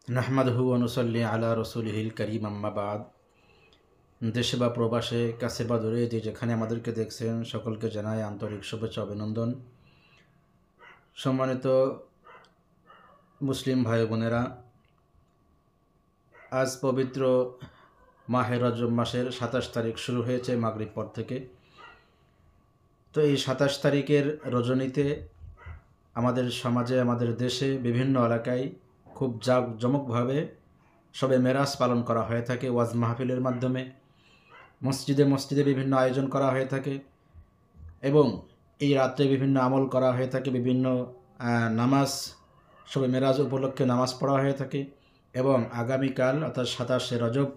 নাহমাদুহু ওয়া নুসাল্লি আলা রাসূলিহিল কারীম আম্মা বাদ। দেশে বা প্রবাসে, কাছে বা দূরে, যে যেখানে আমাদেরকে দেখছেন সকলকে জানাই আন্তরিক শুভেচ্ছা অভিনন্দন। সম্মানিত মুসলিম ভাই বোনেরা, আজ পবিত্র মাহে রজব মাসের ২৭ তারিখ শুরু হয়েছে মাগরিব পর থেকে। তো এই ২৭ তারিখের রজনীতে আমাদের সমাজে, আমাদের দেশে বিভিন্ন এলাকায় খুব জাঁকজমকভাবে শবে মেরাজ পালন করা হয়ে থাকে। ওয়াজ মাহফিলের মাধ্যমে মসজিদে মসজিদে বিভিন্ন আয়োজন করা হয়ে থাকে এবং এই রাত্রে বিভিন্ন আমল করা হয়ে থাকে, বিভিন্ন নামাজ, শবে মেরাজ উপলক্ষে নামাজ পড়া হয়ে থাকে এবং আগামীকাল অর্থাৎ ২৭শে রজব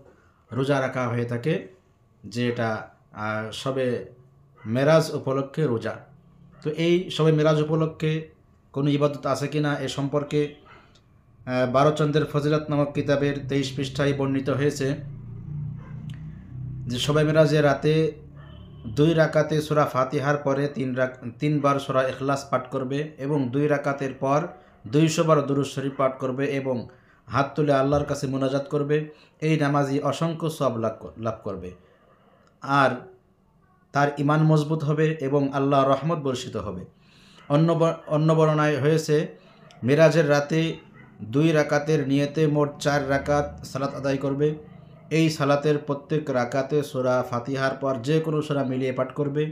রোজা রাখা হয়ে থাকে, যেটা শবে মেরাজ উপলক্ষে রোজা। তো এই শবে মেরাজ উপলক্ষে কোনো ইবাদত আছে কি না এ সম্পর্কে বারোচন্দ্রের ফজিলত নামক কিতাবের ২৩ পৃষ্ঠায় বর্ণিত হয়েছে যে শবে মেরাজের রাতে ২ রাকাতে সূরা ফাতিহার পরে ৩ বার সূরা ইখলাস পাঠ করবে এবং ২ রাকাতের পর ২০০ বার দুরূদ শরীফ পাঠ করবে এবং হাত তুলে আল্লাহর কাছে মুনাজাত করবে। এই নামাজি অসংখ্য সওয়াব লাভ করবে আর তার ঈমান মজবুত হবে এবং আল্লাহর রহমত বর্ষিত হবে। অন্য বর্ণনায় হয়েছে মেরাজের রাতে ২ রাকাতের নিয়তে মোট ৪ রাকাত সালাত আদায় করবে। এই সালাতের প্রত্যেক রাকাতে সূরা ফাতিহার পর যে কোনো সূরা মিলিয়ে পাঠ করবে।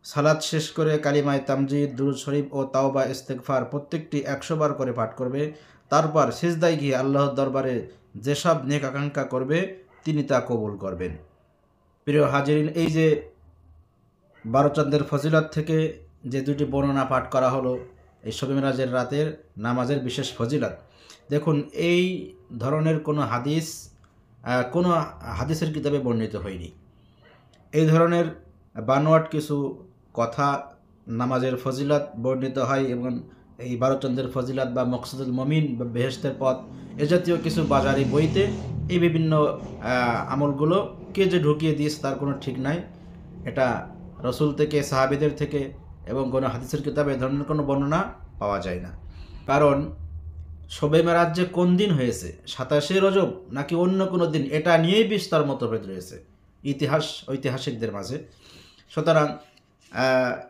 সালাত শেষ করে কালিমায়ে তামজিদ, দুরূদ শরীফ ও তাওবা ইস্তেগফার প্রত্যেকটি ১০০ বার করে পাঠ করবে। তারপর সিজদায় গিয়ে আল্লাহর দরবারে যেসব নেক আকাঙ্ক্ষা করবে তিনি তা কবুল করবেন। প্রিয় হাজিরিন, এই যে বারোচন্দ্রের ফজিলত থেকে যে দুটি বর্ণনা পাঠ করা হলো, এই শবে মেরাজের রাতের নামাজের বিশেষ ফজিলত, দেখুন এই ধরনের কোনো হাদিসের কিতাবে বর্ণিত হয়নি। এই ধরনের বানোয়াট কিছু কথা নামাজের ফজিলত বর্ণিত হয় এবং এই বারোচন্দ্রের ফজিলত বা মকসুদুল মমিন বা বেহেশতের পথ এ জাতীয় কিছু বাজারি বইতে এই বিভিন্ন আমলগুলো কে যে ঢুকিয়ে দিয়েছে তার কোনো ঠিক নাই। এটা রসুল থেকে, সাহাবিদের থেকে এবং কোনো হাদিসের কিতাবে এ ধরনের কোনো বর্ণনা পাওয়া যায় না। কারণ শবে মেরাজ যে কোন দিন হয়েছে, ২৭শে রজব নাকি অন্য কোনো দিন, এটা নিয়েই বিস্তর মতভেদ রয়েছে ঐতিহাসিকদের মাঝে। সুতরাং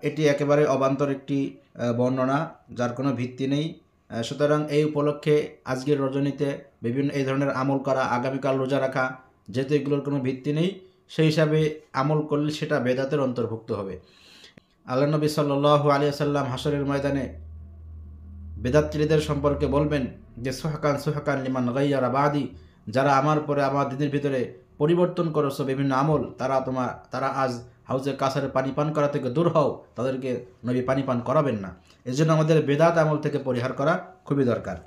এটি একেবারে অবান্তর একটি বর্ণনা, যার কোনো ভিত্তি নেই। সুতরাং এই উপলক্ষে আজকের রজনীতে বিভিন্ন এই ধরনের আমল করা, আগামীকাল রোজা রাখা, যেহেতু এগুলোর কোনো ভিত্তি নেই, সেই হিসাবে আমল করলে সেটা বেদাতের অন্তর্ভুক্ত হবে। আল্লাহ নবী সাল্লাল্লাহু আলাইহি ওয়াসাল্লাম হাসরের ময়দানে বেদাত্রীদের সম্পর্কে বলবেন যে সুহকান লিমান গায়্যারা বাদি, যারা আমার পরে আমার দিনের ভিতরে পরিবর্তন করেছো বিভিন্ন আমল, তারা আজ হাউজে কাসারে পানি পান করা থেকে দূর হও, তাদেরকে নবী পানি পান করাবেন না। এজন্য আমাদের বেদাত আমল থেকে পরিহার করা খুবই দরকার।